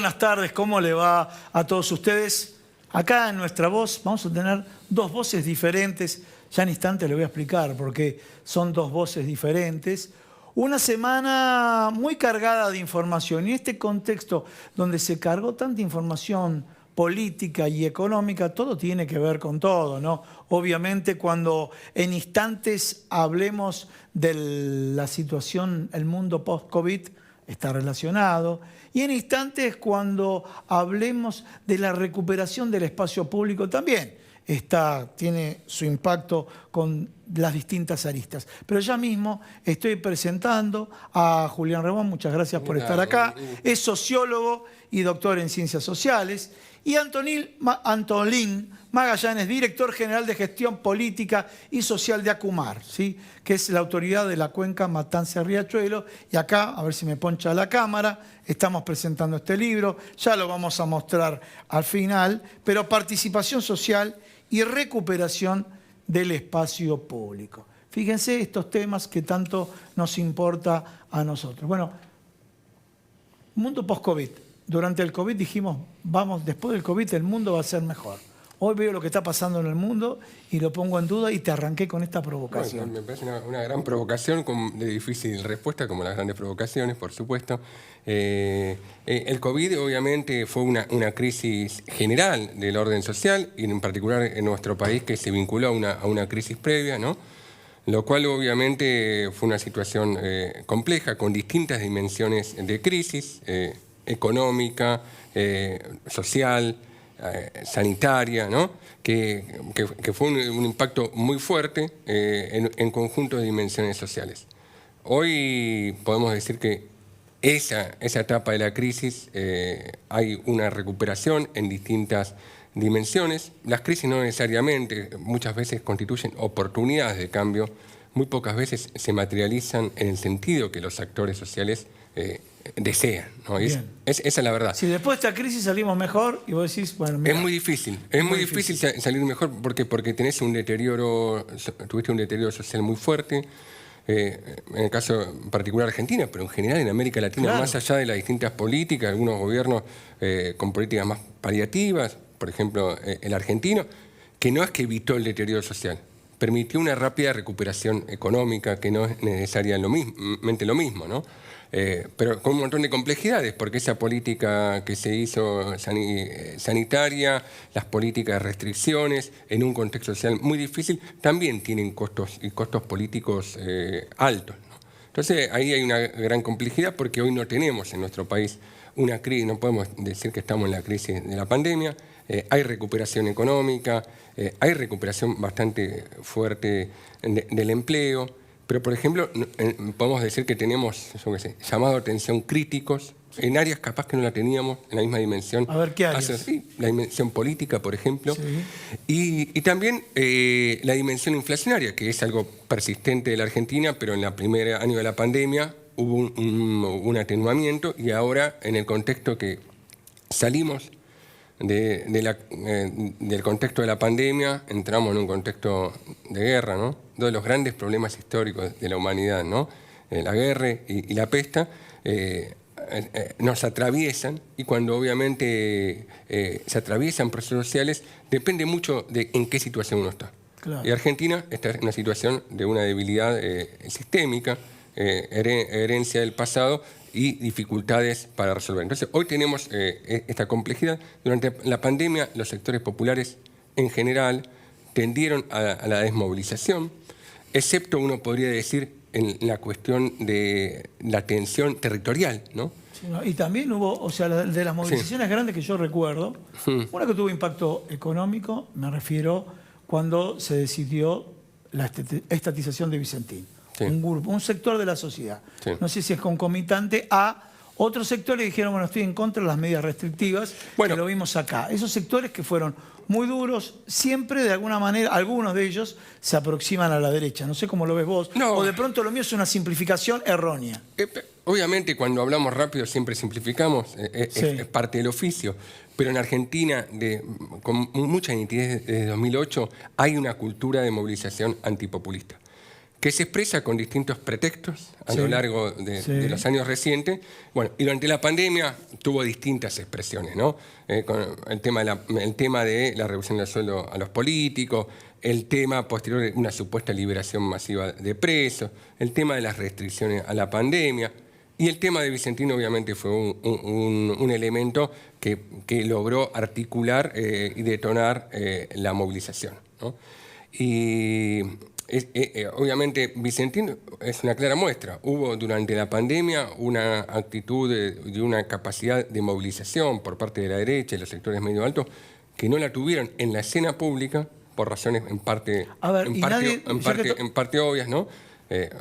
buenas tardes, ¿cómo le va a todos ustedes? Acá en Nuestra Voz vamos a tener dos voces diferentes. Ya en instantes le voy a explicar porque son dos voces diferentes. Una semana muy cargada de información y en este contexto donde se cargó tanta información política y económica, todo tiene que ver con todo, ¿no? Obviamente cuando en instantes hablemos de la situación, el mundo post-COVID está relacionado, y en instantes cuando hablemos de la recuperación del espacio público también tiene su impacto con las distintas aristas. Pero ya mismo estoy presentando a Julián Rebón, muchas gracias por estar acá. Es sociólogo y doctor en Ciencias Sociales. Y Antolín Magallanes, director general de Gestión Política y Social de ACUMAR, ¿sí? Que es la autoridad de la cuenca Matanza-Riachuelo. Y acá, a ver si me poncha la cámara, estamos presentando este libro, ya lo vamos a mostrar al final, pero participación social y recuperación del espacio público. Fíjense estos temas que tanto nos importa a nosotros. Bueno, mundo post-COVID. Durante el COVID dijimos, vamos, después del COVID el mundo va a ser mejor. Hoy veo lo que está pasando en el mundo y lo pongo en duda y te arranqué con esta provocación. Bueno, me parece una gran provocación de difícil respuesta, como las grandes provocaciones, por supuesto. El COVID obviamente fue una crisis general del orden social y en particular en nuestro país que se vinculó a una crisis previa, ¿no? Lo cual obviamente fue una situación compleja con distintas dimensiones de crisis, económica, social, sanitaria, ¿no? que fue un impacto muy fuerte en conjunto de dimensiones sociales. Hoy podemos decir que esa etapa de la crisis hay una recuperación en distintas dimensiones. Las crisis no necesariamente, muchas veces constituyen oportunidades de cambio, muy pocas veces se materializan en el sentido que los actores sociales desean, ¿no? Esa es la verdad. Si después de esta crisis salimos mejor y vos decís, bueno, mira, es muy difícil salir mejor porque tuviste un deterioro social muy fuerte, en el caso particular de Argentina, pero en general en América Latina, claro, más allá de las distintas políticas, algunos gobiernos con políticas más paliativas, por ejemplo el argentino, que no es que evitó el deterioro social, permitió una rápida recuperación económica que no es necesariamente lo mismo, ¿no? Pero con un montón de complejidades, porque esa política que se hizo sanitaria, las políticas de restricciones, en un contexto social muy difícil, también tienen costos políticos altos, ¿no? Entonces ahí hay una gran complejidad porque hoy no tenemos en nuestro país una crisis, no podemos decir que estamos en la crisis de la pandemia, hay recuperación económica, hay recuperación bastante fuerte del empleo. Pero, por ejemplo, podemos decir que tenemos, llamado a atención críticos en áreas capaz que no la teníamos en la misma dimensión. A ver, ¿qué áreas? Sí, la dimensión política, por ejemplo. Sí. Y también la dimensión inflacionaria, que es algo persistente de la Argentina, pero en el primer año de la pandemia hubo un atenuamiento y ahora, en el contexto que salimos del contexto de la pandemia, entramos en un contexto de guerra, ¿no? Dos de los grandes problemas históricos de la humanidad, ¿no? La guerra y la peste nos atraviesan, y cuando obviamente se atraviesan procesos sociales, depende mucho de en qué situación uno está. Claro. Y Argentina está en una situación de una debilidad sistémica, herencia del pasado, y dificultades para resolver. Entonces, hoy tenemos esta complejidad. Durante la pandemia, los sectores populares en general tendieron a la desmovilización, excepto, uno podría decir, en la cuestión de la tensión territorial, ¿no? Sí, ¿no? Y también hubo, o sea, de las movilizaciones grandes que yo recuerdo, una que tuvo impacto económico, me refiero cuando se decidió la estatización de Vicentín. Sí. Un sector de la sociedad. Sí. No sé si es concomitante a otros sectores que dijeron, bueno, estoy en contra de las medidas restrictivas, que lo vimos acá. Esos sectores que fueron muy duros, siempre de alguna manera, algunos de ellos se aproximan a la derecha. No sé cómo lo ves vos. No. O de pronto lo mío es una simplificación errónea. Obviamente cuando hablamos rápido siempre simplificamos, es parte del oficio. Pero en Argentina, con mucha nitidez desde 2008, hay una cultura de movilización antipopulista, que se expresa con distintos pretextos a lo largo de los años recientes. Bueno, y durante la pandemia tuvo distintas expresiones, ¿no? Con el tema de la reducción del sueldo a los políticos, el tema posterior de una supuesta liberación masiva de presos, el tema de las restricciones a la pandemia, y el tema de Vicentín obviamente fue un elemento que logró articular y detonar la movilización, ¿no? Y obviamente Vicentín es una clara muestra. Hubo durante la pandemia una actitud y una capacidad de movilización por parte de la derecha y los sectores medio altos que no la tuvieron en la escena pública por razones en parte obvias, ¿no?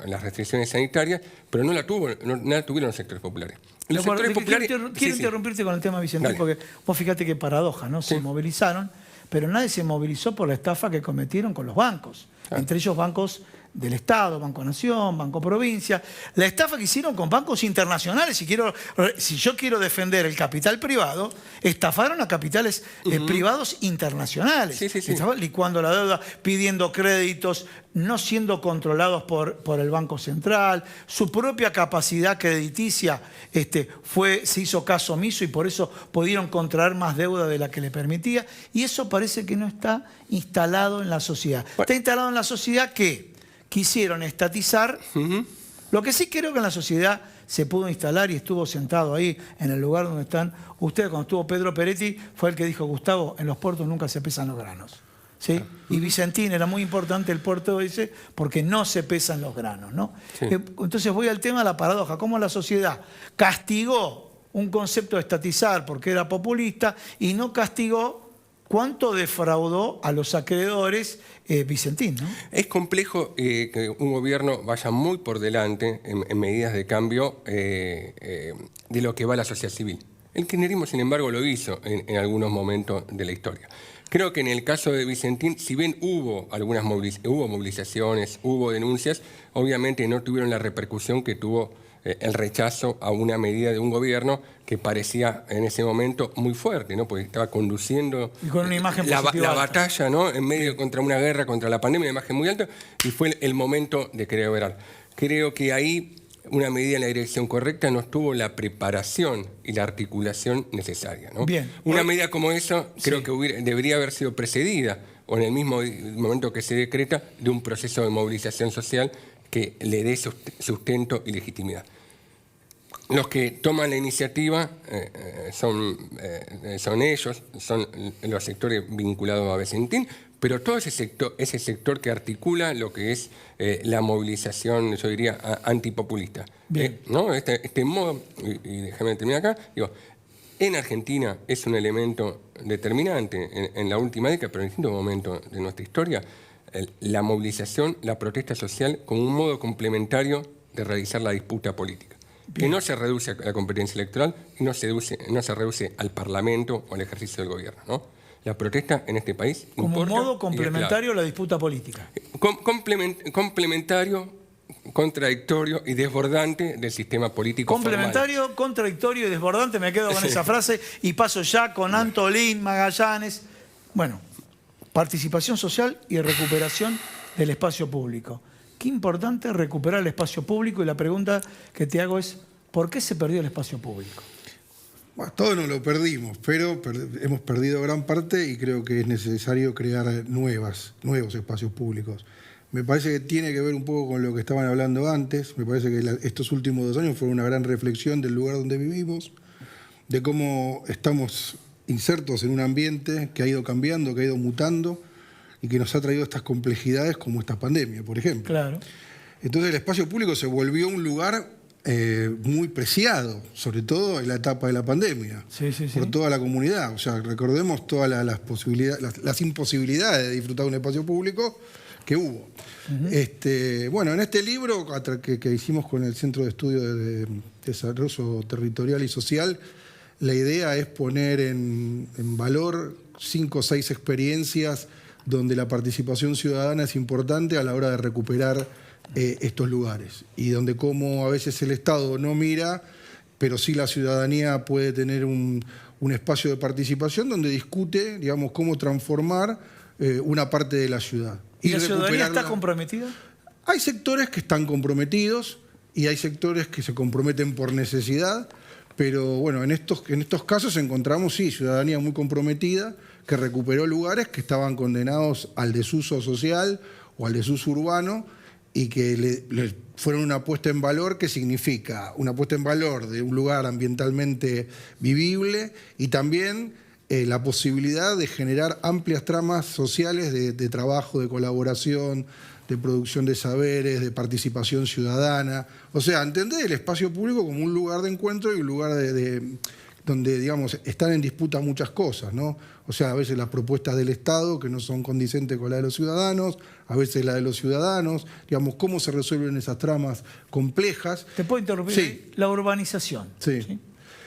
Las restricciones sanitarias, pero no la tuvieron los sectores populares. Los sectores populares... Quiero interrumpirte con el tema Vicentín, porque vos fíjate qué paradoja, ¿no? Se movilizaron, pero nadie se movilizó por la estafa que cometieron con los bancos. Entre ellos bancos del Estado, Banco Nación, Banco Provincia. La estafa que hicieron con bancos internacionales, si yo quiero defender el capital privado, estafaron a capitales privados internacionales. Estaban licuando la deuda, pidiendo créditos, no siendo controlados por el Banco Central. Su propia capacidad crediticia se hizo caso omiso y por eso pudieron contraer más deuda de la que le permitía. Y eso parece que no está instalado en la sociedad. Está instalado en la sociedad que quisieron estatizar. Lo que sí creo que en la sociedad se pudo instalar y estuvo sentado ahí en el lugar donde están ustedes. Cuando estuvo Pedro Peretti fue el que dijo: Gustavo, en los puertos nunca se pesan los granos, ¿sí? Y Vicentín era muy importante el puerto ese porque no se pesan los granos, ¿no? Entonces voy al tema de la paradoja, cómo la sociedad castigó un concepto de estatizar porque era populista y no castigó cuánto defraudó a los acreedores Vicentín, ¿no? Es complejo que un gobierno vaya muy por delante en medidas de cambio de lo que va a la sociedad civil. El kirchnerismo, sin embargo, lo hizo en algunos momentos de la historia. Creo que en el caso de Vicentín, si bien hubo movilizaciones, hubo denuncias, obviamente no tuvieron la repercusión que tuvo el rechazo a una medida de un gobierno que parecía en ese momento muy fuerte, ¿no? Porque estaba conduciendo y con una imagen la batalla, ¿no? En medio contra una guerra, contra la pandemia, una imagen muy alta, y fue el momento de querer operar. Creo que ahí una medida en la dirección correcta no tuvo la preparación y la articulación necesaria, ¿no? Una medida como esa creo que debería haber sido precedida, o en el mismo momento que se decreta, de un proceso de movilización social que le dé sustento y legitimidad. Los que toman la iniciativa son ellos, son los sectores vinculados a Vicentín, pero todo ese sector que articula lo que es la movilización, yo diría, antipopulista. ¿No? Este modo, y déjame terminar acá, digo, en Argentina es un elemento determinante en la última década, pero en distintos momentos de nuestra historia, la movilización, la protesta social como un modo complementario de realizar la disputa política. Que no se reduce a la competencia electoral y no se reduce al Parlamento o al ejercicio del gobierno, ¿no? La protesta en este país como un modo complementario a la disputa política. Complementario, contradictorio y desbordante del sistema político complementario, formal. Contradictorio y desbordante, me quedo con esa frase y paso ya con Antolín, Magallanes. Bueno, participación social y recuperación del espacio público. Qué importante recuperar el espacio público, y la pregunta que te hago es: ¿por qué se perdió el espacio público? Bueno, todos nos lo perdimos, pero hemos perdido gran parte y creo que es necesario crear nuevos espacios públicos. Me parece que tiene que ver un poco con lo que estaban hablando antes. Me parece que estos últimos 2 años fueron una gran reflexión del lugar donde vivimos, de cómo estamos insertos en un ambiente que ha ido cambiando, que ha ido mutando y que nos ha traído estas complejidades como esta pandemia, por ejemplo. Claro. Entonces el espacio público se volvió un lugar muy preciado, sobre todo en la etapa de la pandemia, por toda la comunidad. O sea, recordemos todas las imposibilidades de disfrutar de un espacio público que hubo. Bueno, en este libro que hicimos con el Centro de Estudio de Desarrollo Territorial y Social, la idea es poner en valor 5 o 6 experiencias donde la participación ciudadana es importante a la hora de recuperar estos lugares, y donde como a veces el Estado no mira, pero sí la ciudadanía puede tener un espacio de participación donde discute, digamos, cómo transformar una parte de la ciudad. ¿Y la ciudadanía está comprometida? Hay sectores que están comprometidos y hay sectores que se comprometen por necesidad, pero bueno, en estos casos encontramos, sí, ciudadanía muy comprometida que recuperó lugares que estaban condenados al desuso social o al desuso urbano y que le fueron una puesta en valor que significa una puesta en valor de un lugar ambientalmente vivible y también la posibilidad de generar amplias tramas sociales de trabajo, de colaboración, de producción de saberes, de participación ciudadana. O sea, entender el espacio público como un lugar de encuentro y un lugar donde, digamos, están en disputa muchas cosas, ¿no? O sea, a veces las propuestas del Estado que no son condicentes con la de los ciudadanos, a veces la de los ciudadanos, digamos, cómo se resuelven esas tramas complejas. ¿Te puedo interrumpir? Sí. La urbanización. Sí. ¿Sí?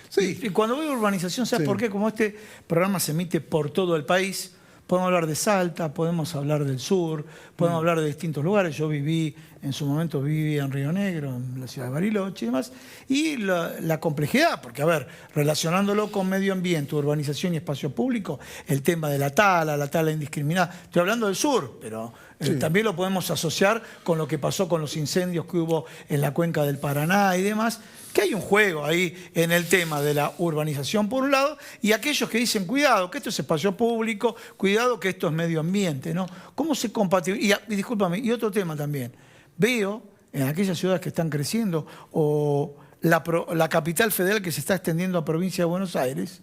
Sí. Y cuando veo urbanización, ¿sabes Sí. por qué? Como este programa se emite por todo el país, podemos hablar de Salta, podemos hablar del sur, podemos hablar de distintos lugares. Yo en su momento viví en Río Negro, en la ciudad de Bariloche y demás. Y la complejidad, porque a ver, relacionándolo con medio ambiente, urbanización y espacio público, el tema de la tala indiscriminada. Estoy hablando del sur, pero también lo podemos asociar con lo que pasó con los incendios que hubo en la cuenca del Paraná y demás, que hay un juego ahí en el tema de la urbanización por un lado y aquellos que dicen cuidado que esto es espacio público, cuidado que esto es medio ambiente, ¿no? ¿Cómo se compatibiliza? Y discúlpame, y otro tema también. Veo en aquellas ciudades que están creciendo o la capital federal que se está extendiendo a provincia de Buenos Aires,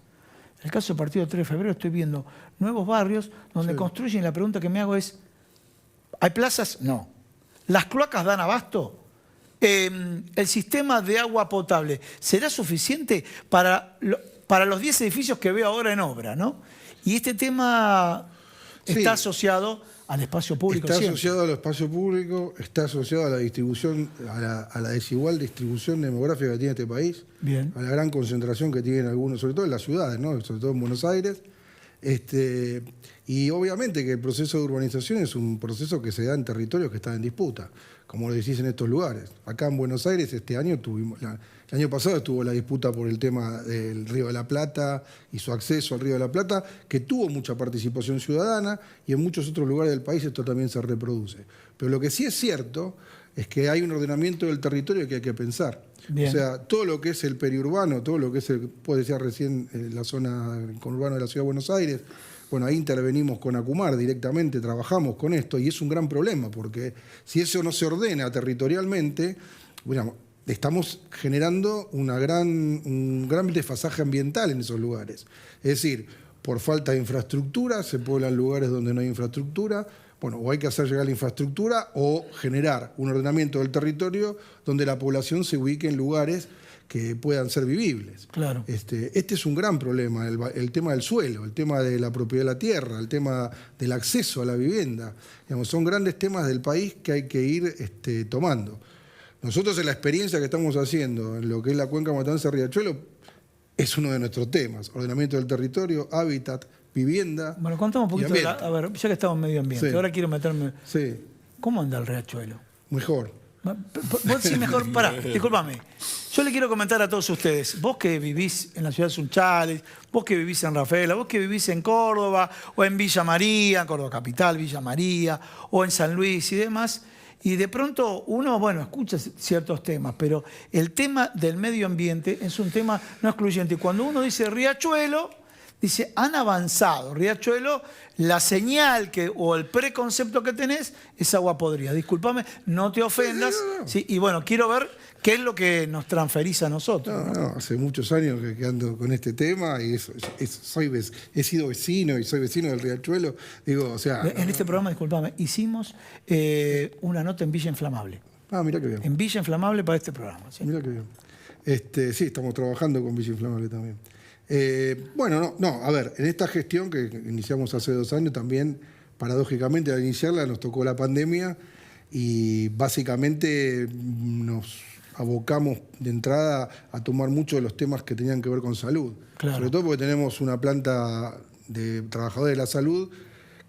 en el caso del partido 3 de febrero estoy viendo nuevos barrios donde construyen y la pregunta que me hago es, ¿hay plazas? No. ¿Las cloacas dan abasto? ¿El sistema de agua potable será suficiente para los 10 edificios que veo ahora en obra, ¿no? Y este tema está asociado al espacio público. Está asociado al espacio público, está asociado a la distribución, a la desigual distribución demográfica que tiene este país, Bien. a la gran concentración que tienen algunos, sobre todo en las ciudades, ¿no? Sobre todo en Buenos Aires. Y obviamente que el proceso de urbanización es un proceso que se da en territorios que están en disputa, como lo decís en estos lugares. Acá en Buenos Aires este año el año pasado estuvo la disputa por el tema del Río de la Plata y su acceso al Río de la Plata, que tuvo mucha participación ciudadana y en muchos otros lugares del país esto también se reproduce. Pero lo que sí es cierto es que hay un ordenamiento del territorio que hay que pensar. Bien. O sea, todo lo que es el periurbano, todo lo que es, puede ser recién la zona conurbana de la Ciudad de Buenos Aires, bueno, ahí intervenimos con ACUMAR directamente, trabajamos con esto y es un gran problema porque si eso no se ordena territorialmente, bueno, estamos generando un gran desfasaje ambiental en esos lugares. Es decir, por falta de infraestructura se poblan lugares donde no hay infraestructura, bueno, o hay que hacer llegar la infraestructura o generar un ordenamiento del territorio donde la población se ubique en lugares que puedan ser vivibles. Claro. Este es un gran problema, el tema del suelo, el tema de la propiedad de la tierra, el tema del acceso a la vivienda. Digamos, son grandes temas del país que hay que ir tomando. Nosotros en la experiencia que estamos haciendo en lo que es la cuenca Matanza-Riachuelo es uno de nuestros temas, ordenamiento del territorio, hábitat, vivienda. Bueno, contame un poquito a ver, ya que estamos en medio ambiente, ahora quiero meterme. Sí. ¿Cómo anda el Riachuelo? Mejor. Vos decís mejor, pará, discúlpame. Yo le quiero comentar a todos ustedes, vos que vivís en la ciudad de Sunchales, vos que vivís en Rafaela, vos que vivís en Córdoba, o en Villa María, Córdoba Capital, Villa María, o en San Luis y demás, y de pronto uno, bueno, escucha ciertos temas, pero el tema del medio ambiente es un tema no excluyente. Y cuando uno dice Riachuelo, dice, han avanzado. Riachuelo, la señal o el preconcepto que tenés es agua podrida. Discúlpame, no te ofendas. No. Sí, y bueno, quiero ver qué es lo que nos transferiza a nosotros. No, hace muchos años que ando con este tema y he sido vecino y soy vecino del Riachuelo. Digo, o sea, en este programa, discúlpame, hicimos una nota en Villa Inflamable. Ah, mirá qué bien. En Villa Inflamable para este programa. ¿Sí? Mirá qué bien. Sí, estamos trabajando con Villa Inflamable también. Bueno, a ver, en esta gestión que iniciamos hace 2 años también, paradójicamente al iniciarla nos tocó la pandemia y básicamente nos abocamos de entrada a tomar muchos de los temas que tenían que ver con salud. Claro. Sobre todo porque tenemos una planta de trabajadores de la salud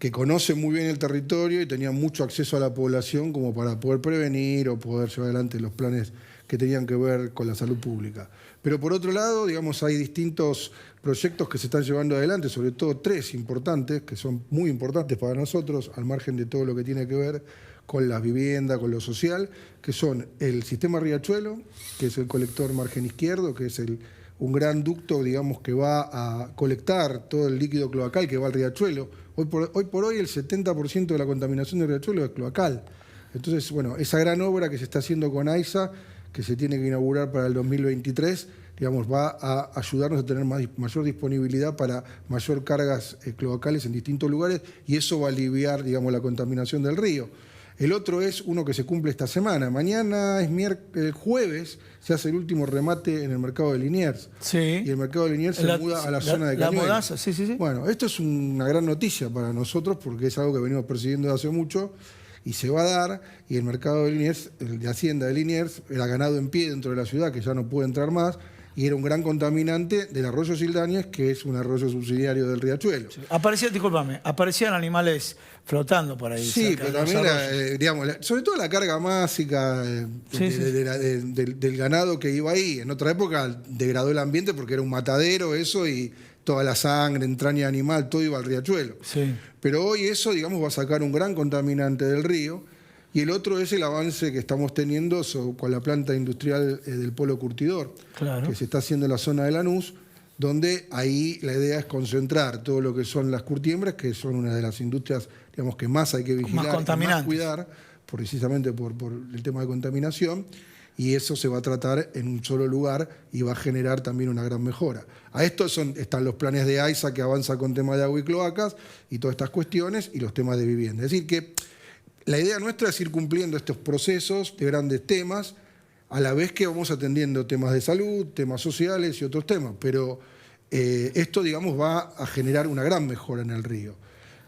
que conoce muy bien el territorio y tenía mucho acceso a la población como para poder prevenir o poder llevar adelante los planes que tenían que ver con la salud pública. Pero por otro lado, digamos, hay distintos proyectos que se están llevando adelante, sobre todo 3 importantes, que son muy importantes para nosotros, al margen de todo lo que tiene que ver con la vivienda, con lo social, que son el sistema Riachuelo, que es el colector margen izquierdo, que es un gran ducto, digamos, que va a colectar todo el líquido cloacal que va al Riachuelo. Hoy por hoy el 70% de la contaminación del Riachuelo es cloacal. Entonces, bueno, esa gran obra que se está haciendo con AISA, que se tiene que inaugurar para el 2023, digamos, va a ayudarnos a tener mayor disponibilidad para mayor cargas cloacales en distintos lugares, y eso va a aliviar, digamos, la contaminación del río. El otro es uno que se cumple esta semana. Mañana es el jueves, se hace el último remate en el mercado de Liniers. Sí. Y el mercado de Liniers se muda a la zona de Cañuelas. La mudanza, sí. Bueno, esto es una gran noticia para nosotros porque es algo que venimos persiguiendo desde hace mucho y se va a dar. Y el mercado de Liniers, el de Hacienda de Liniers, era ganado en pie dentro de la ciudad, que ya no puede entrar más, y era un gran contaminante del arroyo Sildañez, que es un arroyo subsidiario del Riachuelo. Sí. Aparecían animales flotando por ahí. Sí, pero también, digamos, sobre todo la carga másica del ganado que iba ahí. En otra época degradó el ambiente porque era un matadero eso, y toda la sangre, entraña animal, todo iba al Riachuelo. Sí. Pero hoy eso, digamos, va a sacar un gran contaminante del río. Y el otro es el avance que estamos teniendo con la planta industrial del polo curtidor, claro, que se está haciendo en la zona de Lanús, donde ahí la idea es concentrar todo lo que son las curtiembres, que son una de las industrias, digamos, que más hay que vigilar y más cuidar, precisamente por el tema de contaminación, y eso se va a tratar en un solo lugar y va a generar también una gran mejora. A esto están los planes de AISA, que avanza con temas de agua y cloacas y todas estas cuestiones, y los temas de vivienda. Es decir, que la idea nuestra es ir cumpliendo estos procesos de grandes temas, a la vez que vamos atendiendo temas de salud, temas sociales y otros temas. Pero esto, digamos, va a generar una gran mejora en el río.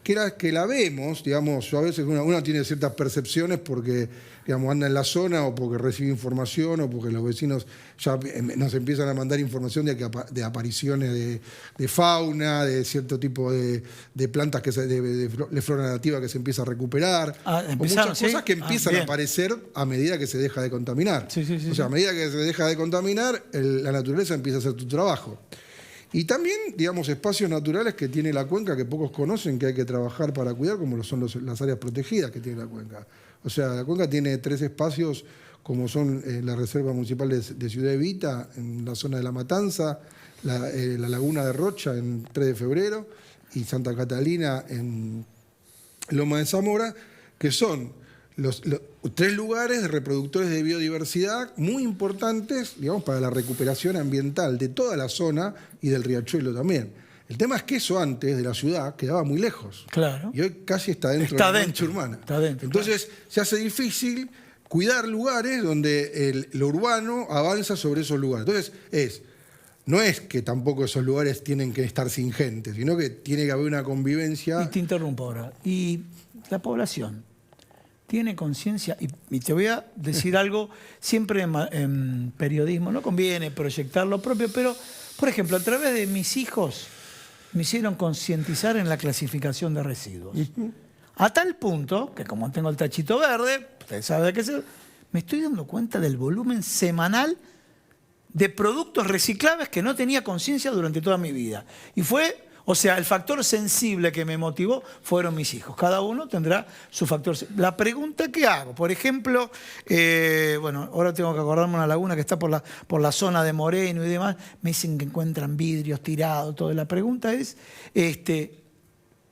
Que la vemos, digamos, yo a veces uno tiene ciertas percepciones porque, digamos, anda en la zona o porque recibe información o porque los vecinos ya nos empiezan a mandar información de apariciones de fauna, de cierto tipo de plantas, de flora nativa que se empieza a recuperar, o muchas cosas que empiezan a aparecer a medida que se deja de contaminar. O sea, a medida que se deja de contaminar, la naturaleza empieza a hacer tu trabajo. Y también, digamos, espacios naturales que tiene la cuenca que pocos conocen, que hay que trabajar para cuidar, como son las áreas protegidas que tiene la cuenca. O sea, la cuenca tiene 3 espacios, como son la Reserva Municipal de Ciudad Evita, en la zona de La Matanza, la Laguna de Rocha en 3 de febrero, y Santa Catalina en Loma de Zamora, que son los 3 lugares reproductores de biodiversidad muy importantes, digamos, para la recuperación ambiental de toda la zona y del Riachuelo también. El tema es que eso antes de la ciudad quedaba muy lejos. Claro. Y hoy casi está dentro de la mancha urbana. Está dentro. Entonces se hace difícil cuidar lugares donde lo urbano avanza sobre esos lugares. Entonces no es que tampoco esos lugares tienen que estar sin gente, sino que tiene que haber una convivencia. Y te interrumpo ahora. Y la población tiene conciencia, y te voy a decir algo, siempre en periodismo no conviene proyectar lo propio, pero, por ejemplo, a través de mis hijos me hicieron concientizar en la clasificación de residuos. A tal punto que, como tengo el tachito verde, ustedes saben de qué es, me estoy dando cuenta del volumen semanal de productos reciclables que no tenía conciencia durante toda mi vida. Y fue... O sea, el factor sensible que me motivó fueron mis hijos. Cada uno tendrá su factor sensible. La pregunta que hago, por ejemplo, bueno, ahora tengo que acordarme una laguna que está por la zona de Moreno y demás, me dicen que encuentran vidrios tirados, todo. La pregunta es,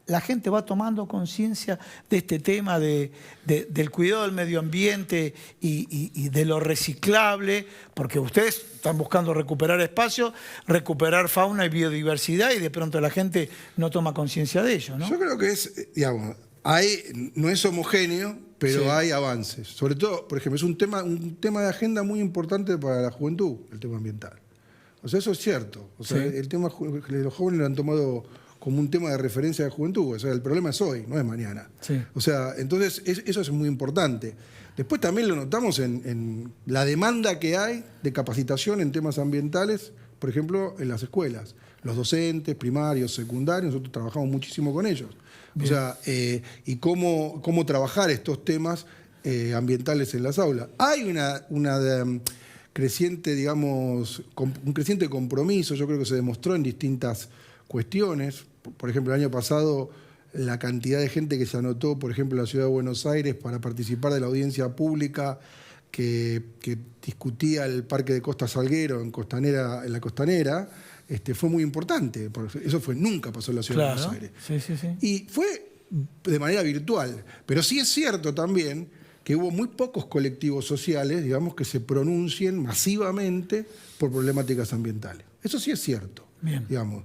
¿la gente va tomando conciencia de este tema del cuidado del medio ambiente y de lo reciclable? Porque ustedes están buscando recuperar espacios, recuperar fauna y biodiversidad, y de pronto la gente no toma conciencia de ello, ¿no? Yo creo que digamos, no es homogéneo, pero sí hay avances. Sobre todo, por ejemplo, es un tema de agenda muy importante para la juventud, el tema ambiental. O sea, eso es cierto. O sea, el tema de los jóvenes lo han tomado como un tema de referencia de juventud. O sea, el problema es hoy, no es mañana. Sí. O sea, entonces eso es muy importante. Después también lo notamos en la demanda que hay de capacitación en temas ambientales, por ejemplo, en las escuelas. Los docentes, primarios, secundarios, nosotros trabajamos muchísimo con ellos. Bien. O sea, y cómo trabajar estos temas ambientales en las aulas. Hay creciente, digamos, un creciente compromiso, yo creo que se demostró en distintas cuestiones. Por ejemplo, el año pasado, la cantidad de gente que se anotó, por ejemplo, en la ciudad de Buenos Aires para participar de la audiencia pública que discutía el Parque de Costa Salguero en la Costanera, fue muy importante. Eso nunca pasó en la ciudad de Buenos Aires. Sí. Y fue de manera virtual. Pero sí es cierto también que hubo muy pocos colectivos sociales, digamos, que se pronuncien masivamente por problemáticas ambientales. Eso sí es cierto. Bien. Digamos.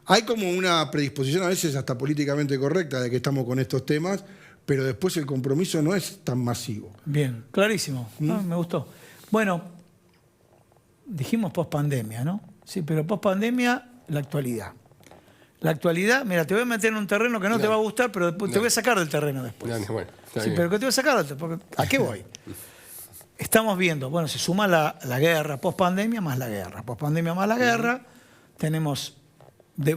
Hay como una predisposición a veces hasta políticamente correcta de que estamos con estos temas, pero después el compromiso no es tan masivo. Bien, clarísimo. Me gustó. Bueno, dijimos pospandemia, ¿no? Sí, pero pospandemia, la actualidad. La actualidad, mira, te voy a meter en un terreno que no te va a gustar, pero después te voy a sacar del terreno después. Bueno, sí, pero que te voy a sacar del terreno. ¿A qué voy? Estamos viendo, bueno, se suma la guerra, pospandemia más la guerra. Pospandemia más la guerra, tenemos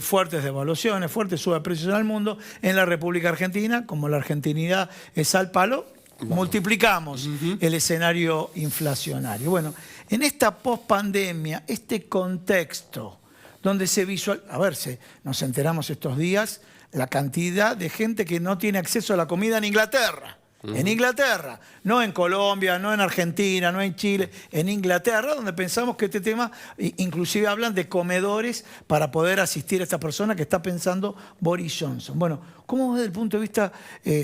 fuertes devaluaciones, fuertes sube de precios en el mundo. En la República Argentina, como la argentinidad es al palo, multiplicamos el escenario inflacionario. Bueno, en esta pospandemia, este contexto donde se visualiza, nos enteramos estos días la cantidad de gente que no tiene acceso a la comida en Inglaterra. En Inglaterra, no en Colombia, no en Argentina, no en Chile, en Inglaterra, donde pensamos que este tema, inclusive hablan de comedores para poder asistir a esta persona que está pensando Boris Johnson. Bueno, ¿cómo desde el punto de vista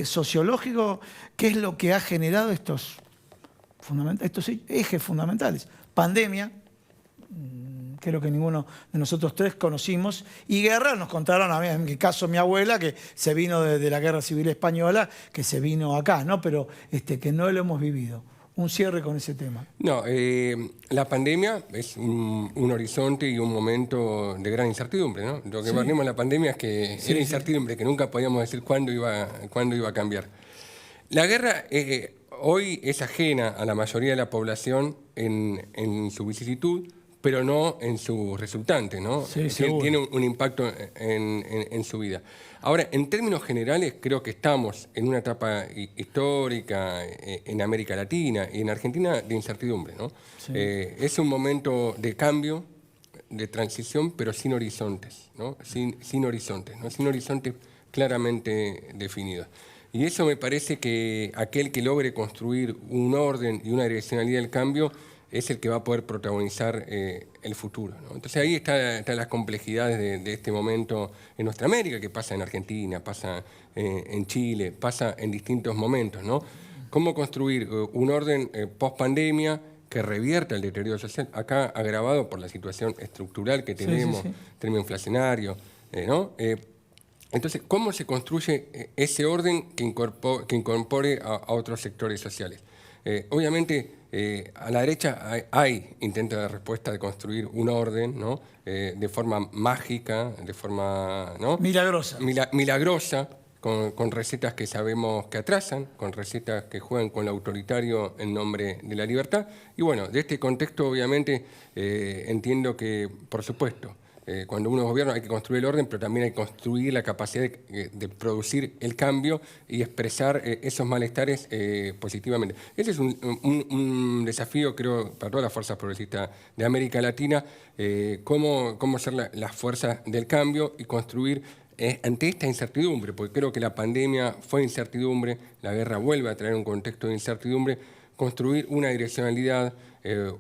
sociológico, qué es lo que ha generado estos ejes fundamentales? Pandemia, que es lo que ninguno de nosotros tres conocimos, y guerra, nos contaron, a mí, en mi caso mi abuela, que se vino de la Guerra Civil Española, que se vino acá, ¿no? Pero que no lo hemos vivido. Un cierre con ese tema. No, la pandemia es un horizonte y un momento de gran incertidumbre, ¿no? Lo que venimos en la pandemia es que era incertidumbre, que nunca podíamos decir cuándo iba a cambiar. La guerra hoy es ajena a la mayoría de la población en su vicisitud, pero no en su resultante, ¿no? Sí, tiene un impacto en su vida. Ahora, en términos generales, creo que estamos en una etapa histórica en América Latina y en Argentina de incertidumbre, ¿no? Sí. Es un momento de cambio, de transición, pero sin horizontes, ¿no? Sin horizontes, ¿no? Sin horizontes claramente definidos. Y eso me parece que aquel que logre construir un orden y una direccionalidad del cambio es el que va a poder protagonizar el futuro, ¿no? Entonces ahí están las complejidades de este momento en nuestra América, que pasa en Argentina, pasa en Chile, pasa en distintos momentos, ¿no? Cómo construir un orden post-pandemia que revierta el deterioro social, acá agravado por la situación estructural que tenemos, término inflacionario, ¿no? Entonces, ¿cómo se construye ese orden que incorpore a otros sectores sociales? Obviamente, a la derecha hay intentos de respuesta de construir un orden, ¿no? De forma mágica, de forma, ¿no? Milagrosa. Milagrosa, con recetas que sabemos que atrasan, con recetas que juegan con lo autoritario en nombre de la libertad. Y bueno, de este contexto, obviamente, entiendo que, por supuesto, cuando uno gobierna hay que construir el orden, pero también hay que construir la capacidad de producir el cambio y expresar esos malestares positivamente. Ese es un desafío, creo, para todas las fuerzas progresistas de América Latina, cómo ser las fuerzas del cambio y construir ante esta incertidumbre, porque creo que la pandemia fue incertidumbre, la guerra vuelve a traer un contexto de incertidumbre, construir una direccionalidad,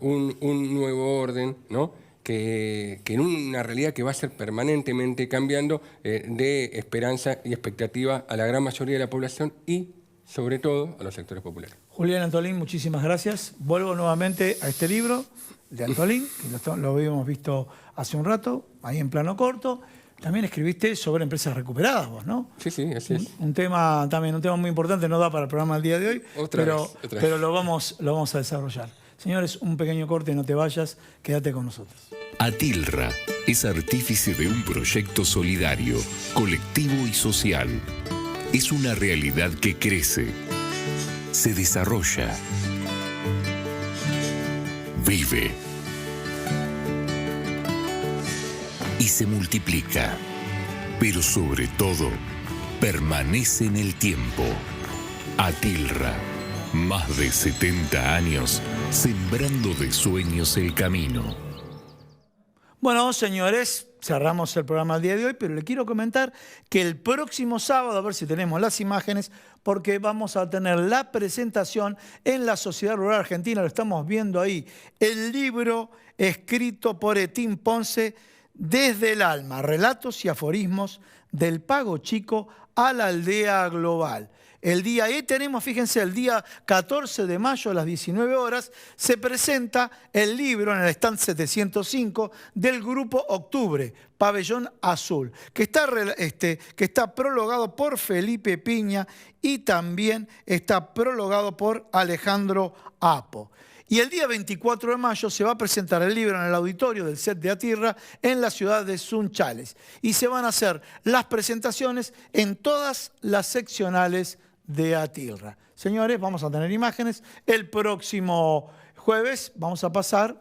un nuevo orden, ¿no? Que en una realidad que va a ser permanentemente cambiando, de esperanza y expectativa a la gran mayoría de la población y, sobre todo, a los sectores populares. Julián Antolín, muchísimas gracias. Vuelvo nuevamente a este libro de Antolín, que lo habíamos visto hace un rato, ahí en plano corto. También escribiste sobre empresas recuperadas vos, ¿no? Sí, así es. Un tema muy importante, no da para el programa del día de hoy, pero lo vamos a desarrollar. Señores, un pequeño corte, no te vayas, quédate con nosotros. Atilra es artífice de un proyecto solidario, colectivo y social. Es una realidad que crece, se desarrolla, vive y se multiplica, pero sobre todo permanece en el tiempo. Atilra, Más de 70 años sembrando de sueños el camino. Bueno, señores, cerramos el programa el día de hoy, pero le quiero comentar que el próximo sábado, a ver si tenemos las imágenes, porque vamos a tener la presentación en la Sociedad Rural Argentina, lo estamos viendo ahí, el libro escrito por Etín Ponce, Desde el alma, relatos y aforismos del Pago Chico a la aldea global. El día, ahí tenemos, fíjense, el día 14 de mayo a las 19 horas se presenta el libro en el stand 705 del Grupo Octubre, Pabellón Azul, que está prologado por Felipe Piña y también está prologado por Alejandro Apo. Y el día 24 de mayo se va a presentar el libro en el auditorio del set de Atirra en la ciudad de Sunchales. Y se van a hacer las presentaciones en todas las seccionales de Atilra. Señores, vamos a tener imágenes. El próximo jueves vamos a pasar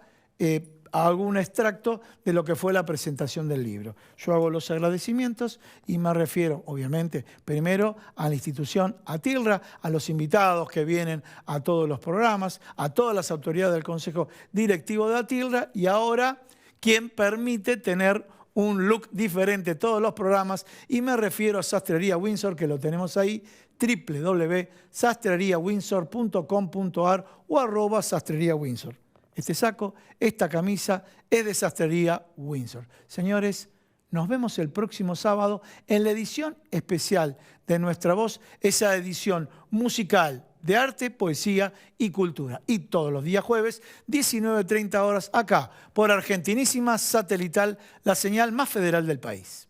a algún extracto de lo que fue la presentación del libro. Yo hago los agradecimientos y me refiero, obviamente, primero a la institución Atilra, a los invitados que vienen a todos los programas, a todas las autoridades del Consejo Directivo de Atilra y ahora quien permite tener un look diferente en todos los programas y me refiero a Sastrería Windsor, que lo tenemos ahí, www.sastreriawindsor.com.ar o @sastreriawindsor. Este saco, esta camisa es de Sastrería Windsor. Señores, nos vemos el próximo sábado en la edición especial de Nuestra Voz, esa edición musical de arte, poesía y cultura. Y todos los días jueves, 19:30 horas, acá, por Argentinísima Satelital, la señal más federal del país.